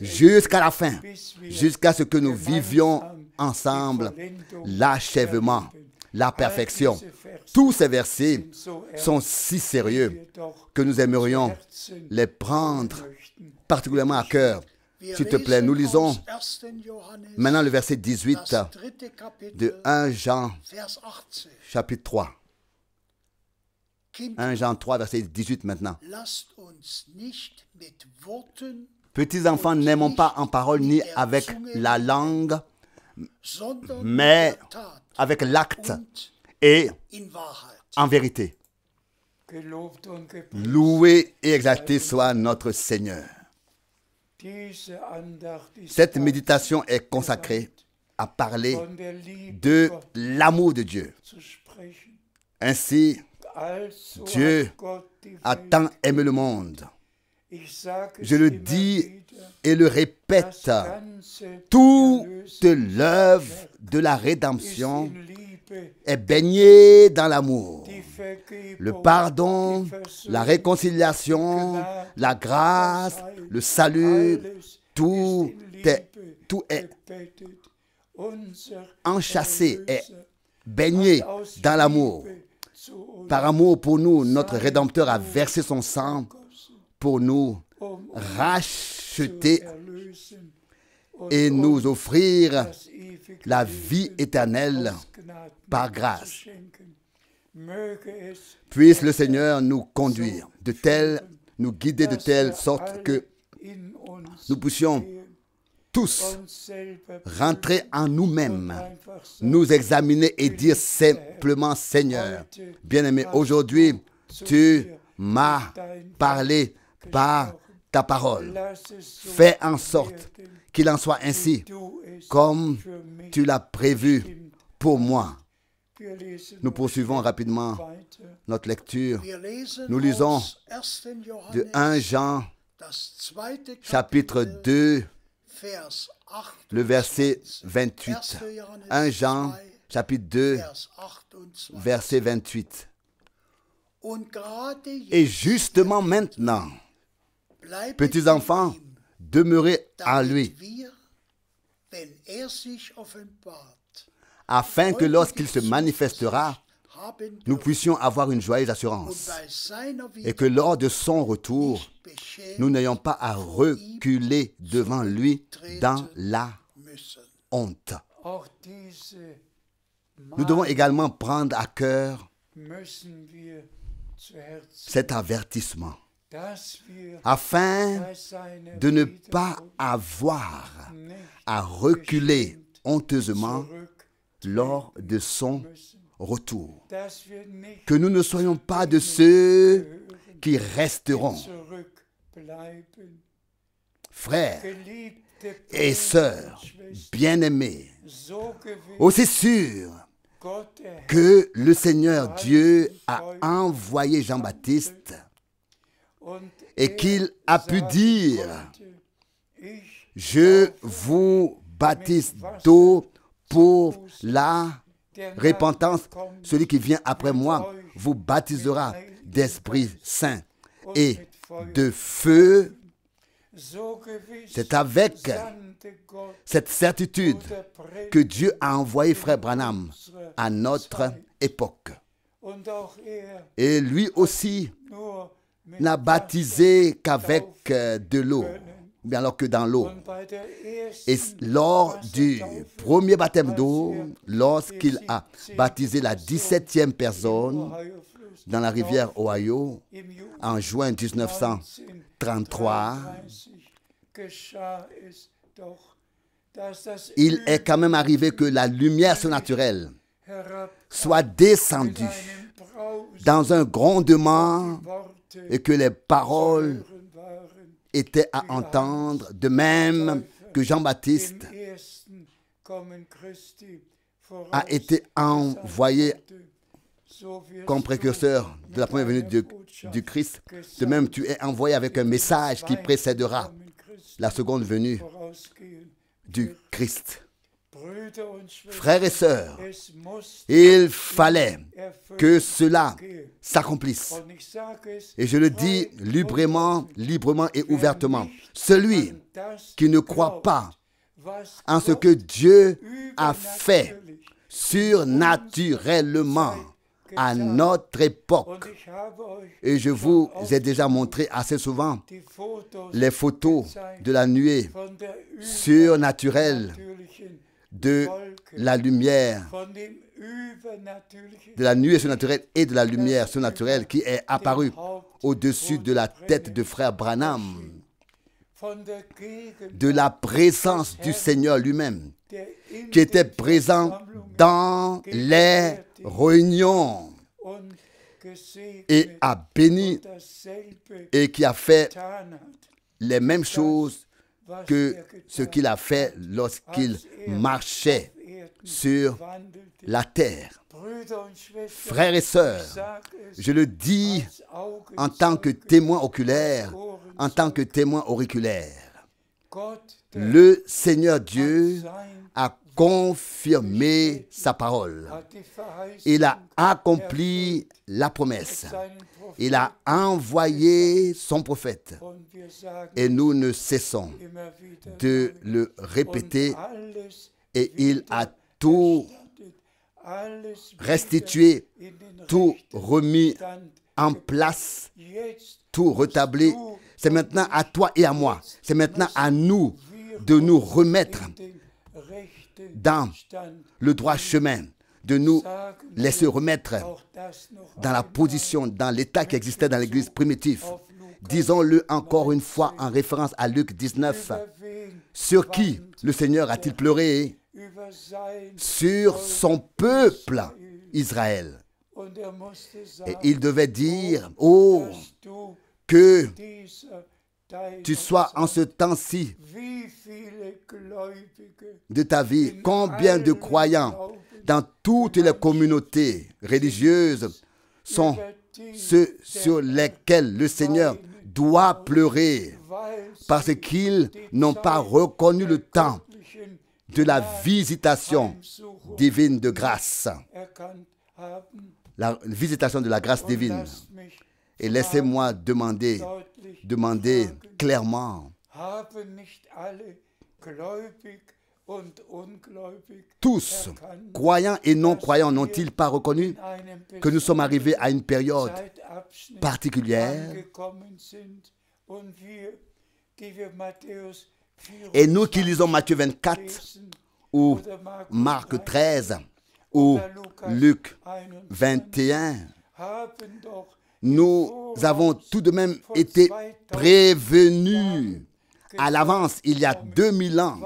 jusqu'à la fin, jusqu'à ce que nous vivions ensemble l'achèvement, la perfection. Tous ces versets sont si sérieux que nous aimerions les prendre particulièrement à cœur. S'il te plaît, nous lisons maintenant le verset 18 de 1 Jean, chapitre 3. 1 Jean 3, verset 18 maintenant. Petits enfants, n'aimons pas en parole ni avec la langue, mais avec l'acte et en vérité. Loué et exalté soit notre Seigneur. Cette méditation est consacrée à parler de l'amour de Dieu. Ainsi, Dieu a tant aimé le monde. Je le dis et le répète, toute l'œuvre de la rédemption est baignée dans l'amour. Le pardon, la réconciliation, la grâce, le salut, tout est enchâssé, est baigné dans l'amour. Par amour pour nous, notre Rédempteur a versé son sang pour nous racheter et nous offrir la vie éternelle par grâce. Puisse le Seigneur nous conduire, nous guider de telle sorte que nous puissions tous rentrer en nous-mêmes, nous examiner et dire simplement, Seigneur, bien-aimé, aujourd'hui, tu m'as parlé par ta parole. Fais en sorte qu'il en soit ainsi, comme tu l'as prévu pour moi. Nous poursuivons rapidement notre lecture. Nous lisons de 1 Jean, chapitre 2, le verset 28. 1 Jean, chapitre 2, verset 28. Et justement maintenant, petits enfants, demeurez en lui, afin que lorsqu'il se manifestera, nous puissions avoir une joyeuse assurance et que lors de son retour, nous n'ayons pas à reculer devant lui dans la honte. Nous devons également prendre à cœur cet avertissement afin de ne pas avoir à reculer honteusement lors de son retour. Que nous ne soyons pas de ceux qui resteront. Frères et sœurs bien-aimés, aussi sûr que le Seigneur Dieu a envoyé Jean-Baptiste et qu'il a pu dire, je vous baptise d'eau pour la repentance. Celui qui vient après moi vous baptisera d'Esprit Saint et de feu. C'est avec cette certitude que Dieu a envoyé Frère Branham à notre époque. Et lui aussi n'a baptisé qu'avec de l'eau, ou bien alors que dans l'eau. Et lors du premier baptême d'eau, lorsqu'il a baptisé la 17e personne dans la rivière Ohio, en juin 1933, il est quand même arrivé que la lumière surnaturelle soit descendue dans un grondement et que les paroles étaient à entendre, de même que Jean-Baptiste a été envoyé comme précurseur de la première venue du Christ. De même, tu es envoyé avec un message qui précédera la seconde venue du Christ. Frères et sœurs, il fallait que cela s'accomplisse. Et je le dis librement et ouvertement. Celui qui ne croit pas en ce que Dieu a fait surnaturellement à notre époque. Et je vous ai déjà montré assez souvent les photos de la nuée surnaturelle, de la lumière, de la nuée surnaturelle et de la lumière surnaturelle qui est apparue au-dessus de la tête de Frère Branham, de la présence du Seigneur lui-même, qui était présent dans les réunions et a béni et qui a fait les mêmes choses que ce qu'il a fait lorsqu'il marchait sur la terre. Frères et sœurs, je le dis en tant que témoin oculaire, en tant que témoin auriculaire. Le Seigneur Dieu a confirmé sa parole. Il a accompli la promesse. Il a envoyé son prophète. Et nous ne cessons de le répéter. Et il a tout restitué, tout remis en place, tout rétabli. C'est maintenant à toi et à moi. C'est maintenant à nous de nous remettre dans le droit chemin, de nous laisser remettre dans la position, dans l'état qui existait dans l'Église primitive. Disons-le encore une fois en référence à Luc 19. Sur qui le Seigneur a-t-il pleuré? Sur son peuple Israël. Et il devait dire, oh, que tu sois en ce temps-ci de ta vie, combien de croyants dans toutes les communautés religieuses sont ceux sur lesquels le Seigneur doit pleurer parce qu'ils n'ont pas reconnu le temps de la visitation divine de grâce. La visitation de la grâce divine. Et laissez-moi demander clairement, tous, croyants et non-croyants, n'ont-ils pas reconnu que nous sommes arrivés à une période particulière? Et nous qui lisons Matthieu 24 ou Marc 13 ou Luc 21, nous avons tout de même été prévenus à l'avance, il y a 2000 ans,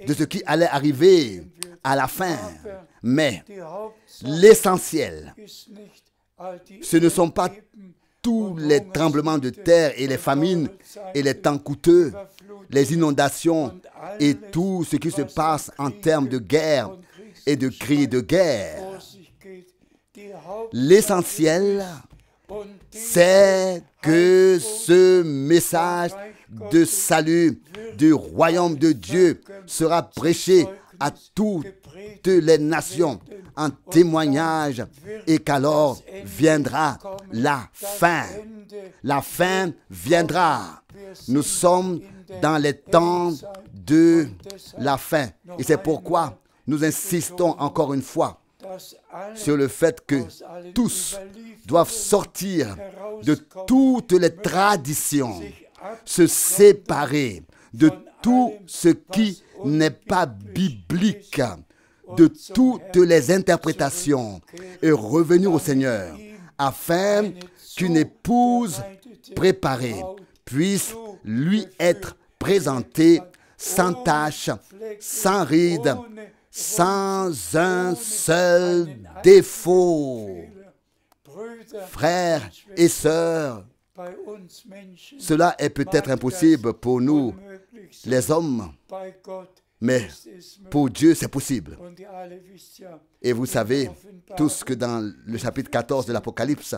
de ce qui allait arriver à la fin. Mais l'essentiel, ce ne sont pas tous les tremblements de terre et les famines et les temps coûteux, les inondations et tout ce qui se passe en termes de guerre et de cris de guerre. L'essentiel, c'est que ce message de salut du royaume de Dieu sera prêché à toutes les nations en témoignage et qu'alors viendra la fin. La fin viendra. Nous sommes dans les temps de la fin. Et c'est pourquoi nous insistons encore une fois sur le fait que tous doivent sortir de toutes les traditions, se séparer de tout ce qui n'est pas biblique, de toutes les interprétations et revenir au Seigneur afin qu'une épouse préparée puisse lui être présentée sans tache, sans ride, sans un seul défaut. Frères et sœurs, cela est peut-être impossible pour nous, les hommes, mais pour Dieu, c'est possible. Et vous savez tous que dans le chapitre 14 de l'Apocalypse,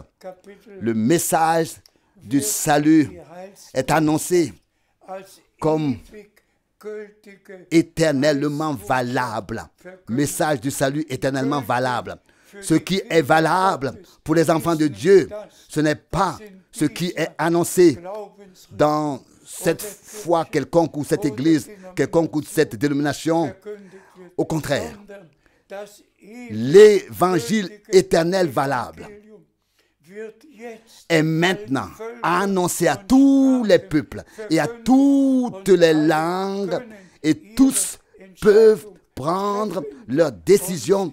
le message du salut est annoncé comme éternellement valable. Message du salut éternellement valable. Ce qui est valable pour les enfants de Dieu, ce n'est pas ce qui est annoncé dans cette foi quelconque ou cette église quelconque ou cette dénomination. Au contraire, l'évangile éternel valable est maintenant annoncé à tous les peuples et à toutes les langues, et tous peuvent prendre leur décision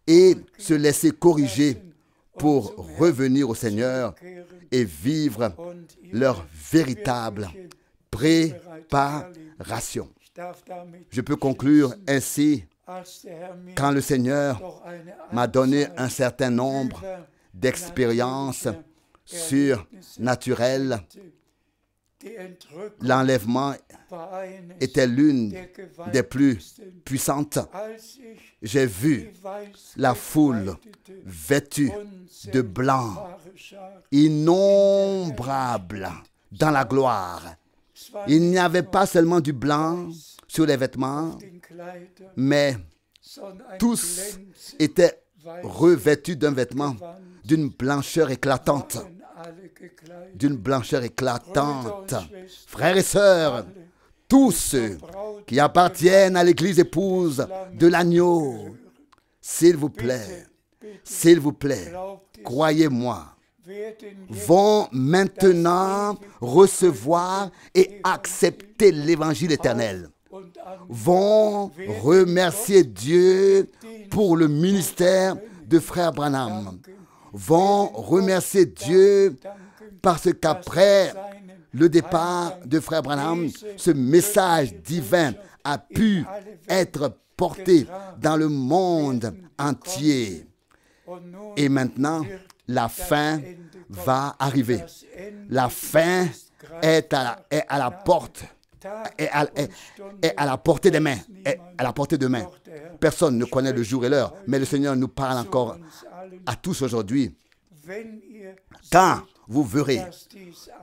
et se laisser corriger pour revenir au Seigneur et vivre leur véritable préparation. Je peux conclure ainsi: quand le Seigneur m'a donné un certain nombre d'expériences surnaturelles, l'enlèvement était l'une des plus puissantes. J'ai vu la foule vêtue de blanc, innombrable dans la gloire. Il n'y avait pas seulement du blanc sur les vêtements, mais tous étaient revêtus d'un vêtement d'une blancheur éclatante. D'une blancheur éclatante. Frères et sœurs, tous ceux qui appartiennent à l'église épouse de l'agneau, s'il vous plaît, croyez-moi, vont maintenant recevoir et accepter l'évangile éternel, vont remercier Dieu pour le ministère de Frère Branham, vont remercier Dieu parce qu'après le départ de Frère Branham, ce message divin a pu être porté dans le monde entier. Et maintenant, la fin va arriver. La fin est à la porte, est à la portée des mains, est à la portée de main. Personne ne connaît le jour et l'heure, mais le Seigneur nous parle encore à tous aujourd'hui. Quand vous verrez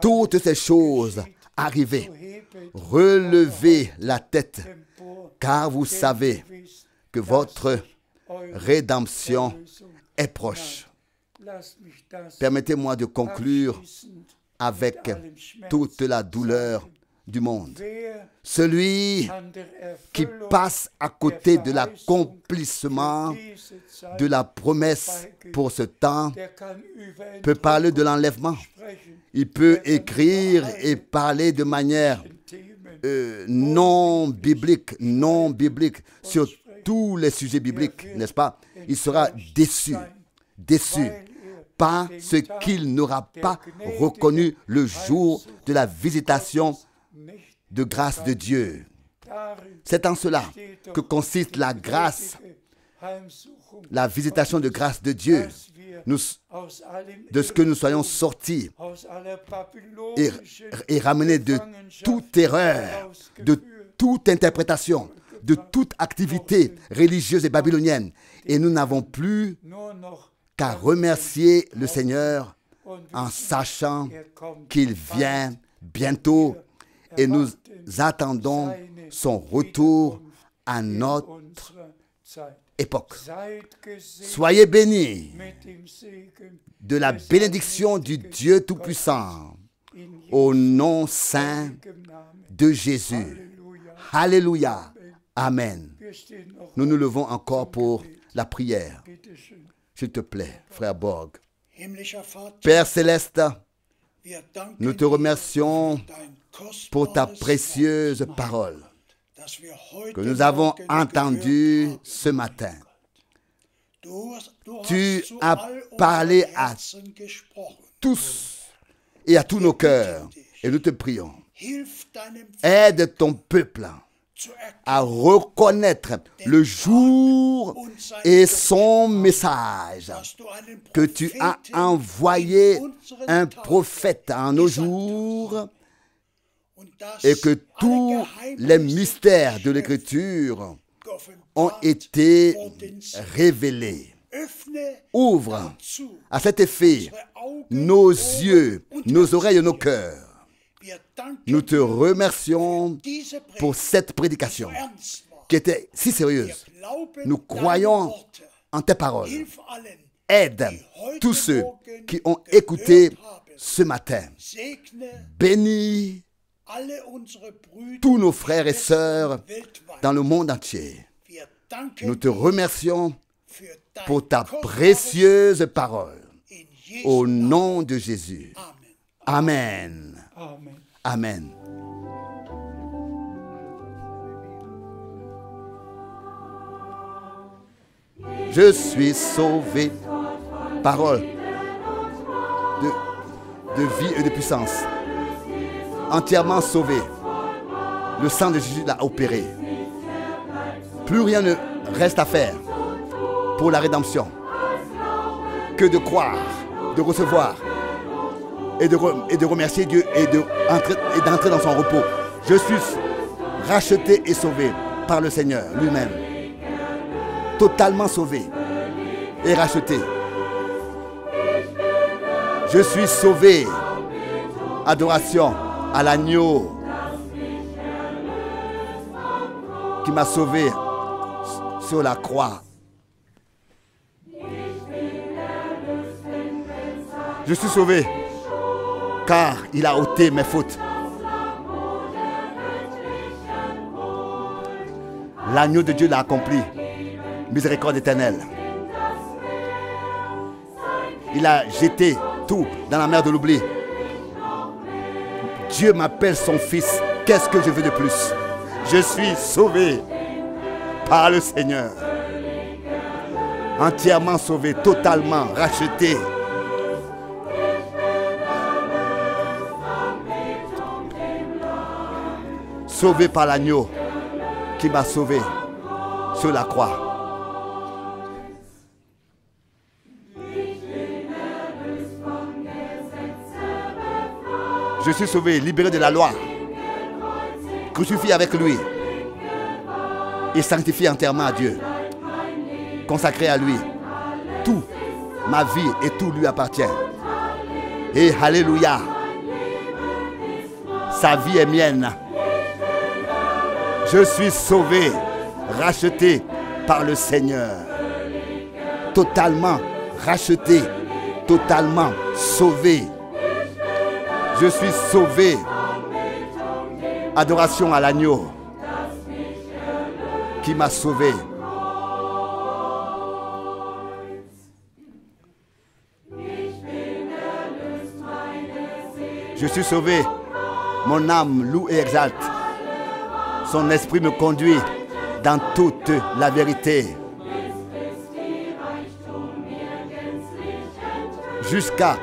toutes ces choses arriver, relevez la tête, car vous savez que votre rédemption est proche. Permettez-moi de conclure avec toute la douleur du monde. Celui qui passe à côté de l'accomplissement de la promesse pour ce temps peut parler de l'enlèvement. Il peut écrire et parler de manière non biblique sur tous les sujets bibliques, n'est-ce pas? Il sera déçu parce qu'il n'aura pas reconnu le jour de la visitation de grâce de Dieu. C'est en cela que consiste la grâce, la visitation de grâce de Dieu, de ce que nous soyons sortis et ramenés de toute erreur, de toute interprétation, de toute activité religieuse et babylonienne. Et nous n'avons plus qu'à remercier le Seigneur en sachant qu'il vient bientôt et nous attendons son retour à notre époque. Soyez bénis de la bénédiction du Dieu Tout-Puissant au nom saint de Jésus. Alléluia. Amen. Nous nous levons encore pour la prière. S'il te plaît, frère Borg. Père Céleste, nous te remercions pour ta précieuse parole que nous avons entendue ce matin. Tu as parlé à tous et à tous nos cœurs et nous te prions. Aide ton peuple à reconnaître le jour et son message, que tu as envoyé un prophète en nos jours et que tous les mystères de l'Écriture ont été révélés. Ouvre à cet effet nos yeux, nos oreilles et nos cœurs. Nous te remercions pour cette prédication qui était si sérieuse. Nous croyons en tes paroles. Aide tous ceux qui ont écouté ce matin. Bénis tous nos frères et sœurs dans le monde entier. Nous te remercions pour ta précieuse parole. Au nom de Jésus. Amen. Amen. Je suis sauvé. Parole de vie et de puissance. Entièrement sauvé. Le sang de Jésus l'a opéré. Plus rien ne reste à faire pour la rédemption que de croire, de recevoir et de remercier Dieu et d'entrer dans son repos. Je suis racheté et sauvé par le Seigneur lui-même. Totalement sauvé et racheté. Je suis sauvé. Adoration à l'agneau qui m'a sauvé sur la croix. Je suis sauvé car il a ôté mes fautes. L'agneau de Dieu l'a accompli. Miséricorde éternelle. Il a jeté tout dans la mer de l'oubli. Dieu m'appelle son fils. Qu'est-ce que je veux de plus? Je suis sauvé par le Seigneur. Entièrement sauvé, totalement racheté. Sauvé par l'agneau qui m'a sauvé sur la croix. Je suis sauvé, libéré de la loi, crucifié avec lui et sanctifié entièrement à Dieu, consacré à lui. Tout, ma vie et tout lui appartient. Et alléluia, sa vie est mienne. Je suis sauvé, racheté par le Seigneur. Totalement racheté, totalement sauvé. Je suis sauvé. Adoration à l'agneau qui m'a sauvé. Je suis sauvé. Mon âme loue et exalte. Son esprit me conduit dans toute la vérité. Jusqu'à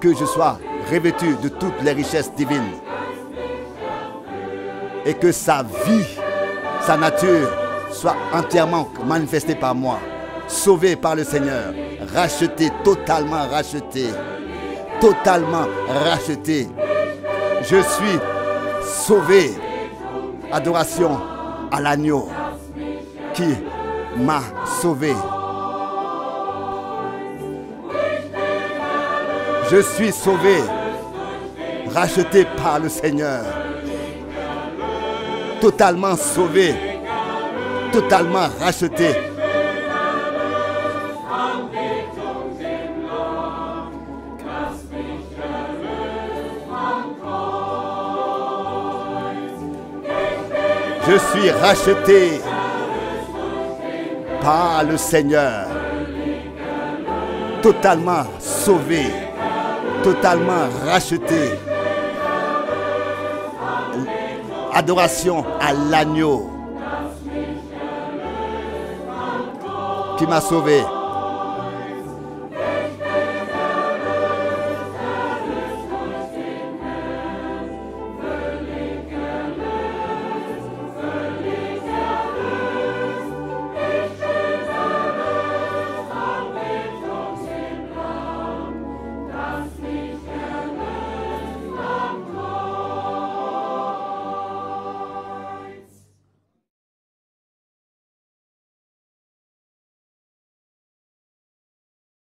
que je sois revêtu de toutes les richesses divines. et que sa vie, sa nature soit entièrement manifestée par moi. Sauvé par le Seigneur, racheté, totalement racheté. Totalement racheté. Je suis sauvé. Adoration à l'agneau qui m'a sauvé. Je suis sauvé, racheté par le Seigneur. Totalement sauvé, totalement racheté. Je suis racheté par le Seigneur, totalement sauvé, totalement racheté. Adoration à l'agneau qui m'a sauvé.